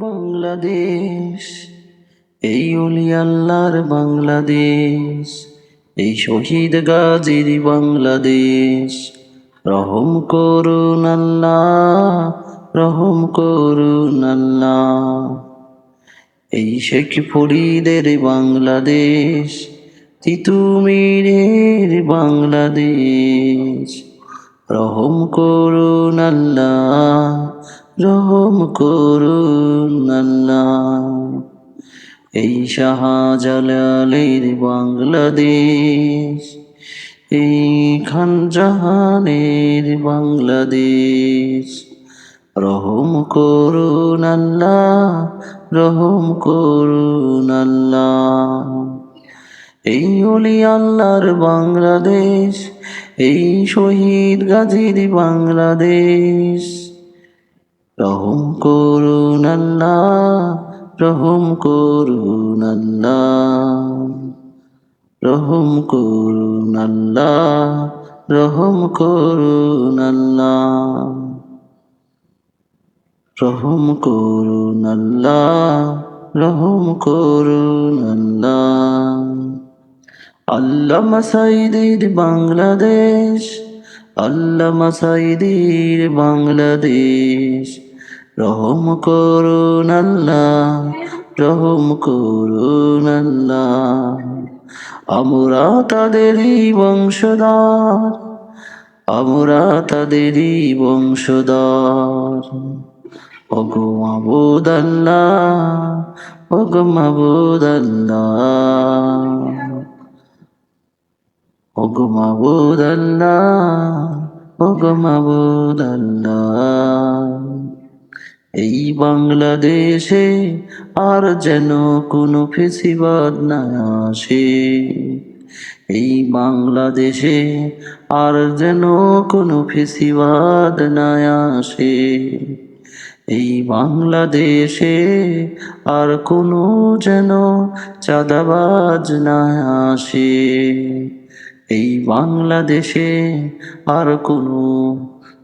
বাংলাদেশ, এই অলি আল্লাহর বাংলাদেশ, এই শহীদ গাজীর বাংলাদেশ। রহম করুন আল্লাহ, রহম করুন আল্লাহ। এই শেখ ফরিদের বাংলাদেশ, তিতুমিরের বাংলাদেশ। রহম করুন আল্লাহ, রহম করুন আল্লাহ। এই শাহজালালের বাংলাদেশ, এই খানজাহানের বাংলাদেশ। রহম করুন আল্লাহ, রহম করুন আল্লাহ। এই অলি আল্লাহর বাংলাদেশ, এই শহীদ গাজীর বাংলাদেশ। রহম করুন আল্লাহ, রহম করুন আল্লাহ। রহম করুন আল্লাহ, রহম করুন আল্লাহ। রহম করুন আল্লাহ, রহম করুন আল্লাহ। আল্লামা সাঈদীর বাংলাদেশ, আল্লামা সাঈদীর বাংলাদেশ। রহম করুন আল্লাহ, রহম করুন আল্লাহ। আমরা তাদেরই বংশধর, আমরা তাদেরই বংশধর। ওগো মাবুদ আল্লাহ, ওগো মাবুদ আল্লাহ, ওগো মাবুদ আল্লাহ, ওগো মাবুদ আল্লাহ। এই বাংলাদেশে আর যেন কোনো ফেসিবাদ না আসে, এই বাংলাদেশে আর যেন কোনো ফেসিবাদ না আসে। এই বাংলাদেশে আর কোনো যেন চাঁদাবাজ না আসে, এই বাংলাদেশে আর কোনো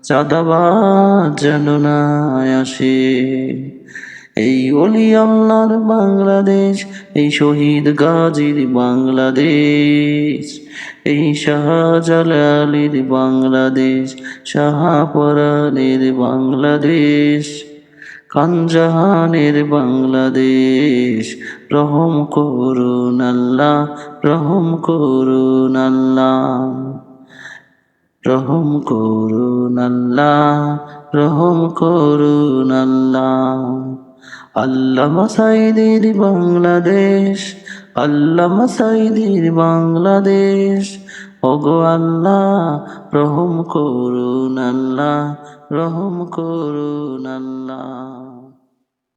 চাঁদাবাজ যেন না আসে। এই অলি আল্লাহর বাংলাদেশ, এই শহীদ গাজীর বাংলাদেশ, এই শাহজালালের বাংলাদেশ, শাহপরানের বাংলাদেশ, খানজাহানের বাংলাদেশ। রহম করুন আল্লাহ, রহম করুন আল্লাহ। রহম করুন আল্লাহ, রহম করুন আল্লাহ। আল্লামা সাঈদীর বাংলাদেশ, আল্লামা সাঈদীর বাংলাদেশ। ওগো আল্লাহ, রহম করুন আল্লাহ, রহম করুন আল্লাহ।